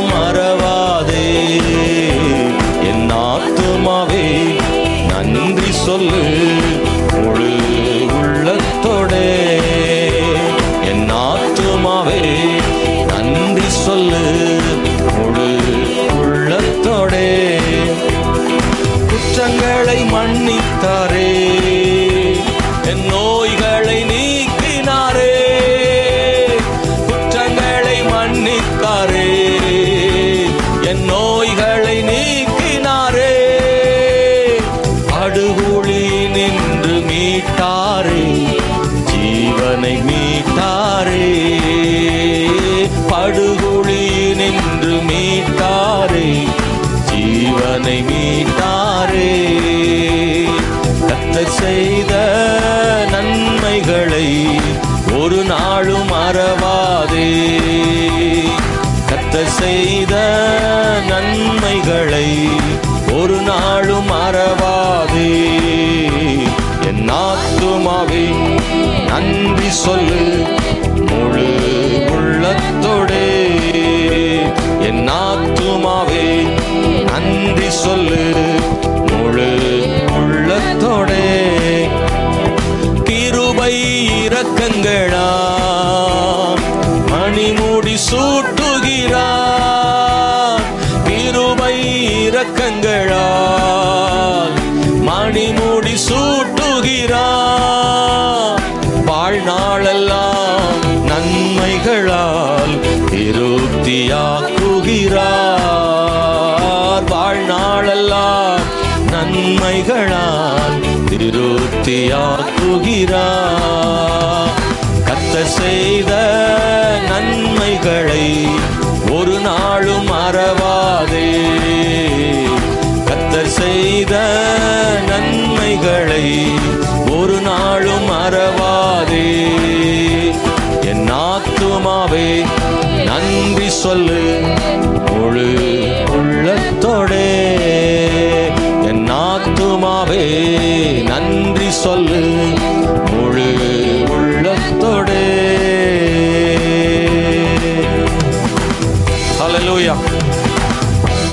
நாளும் மறவாதே. என் ஆத்துமாவே நன்றி சொல்லு முழு உள்ளத்தோடே. என் ஆத்துமாவே நன்றி சொல்லு முழு உள்ளத்தோடே. குற்றங்களை மன்னித்தாரே, என் நோய்களை நீக்கினாரே. குற்றங்களை மன்னித்தாரே, என் நோய்களை நீக்கினாரே. படுகுழி நின்று மீட்டாரே, ஜீவனை மீட்டாரே. படுகுழி நின்று மீட்டாரே, ஜீவனை மீட்டாரே. கர்த்தர் செய்த நன்மைகளை ஒரு நாளும் மறவாதே. கர்த்தர் செய்த நன்மைகளை ஒரு நாளும் மறவாதே. என் ஆத்துமாவே நன்றி சொல்லு முழு உள்ளத்தோடே. என் ஆத்துமாவே நன்றி சொல்லு முழு உள்ளத்தோடே. கிருபை இரக்கங்களா மணிமுடி சூட்டுகிறார். கிருபை இரக்கங்களா மணிமுடி சூட்டுகிறார். வாழ்நாளெல்லாம் நன்மைகளால் திருப்தியாக்குகிறார். வாழ்நாளெல்லாம் நன்மைகளால் திருப்தியாக்குகிறார். கர்த்தர் செய்த நன்மைகளை ஒரு நாளும் மறவாதே. கர்த்தர் செய்த நன்மைகளை ஒரு நாளும் மறவாதே. என் ஆத்துமாவே நன்றி சொல்லு முழு உள்ளத்தோடே. என் ஆத்துமாவே நன்றி சொல்லு முழு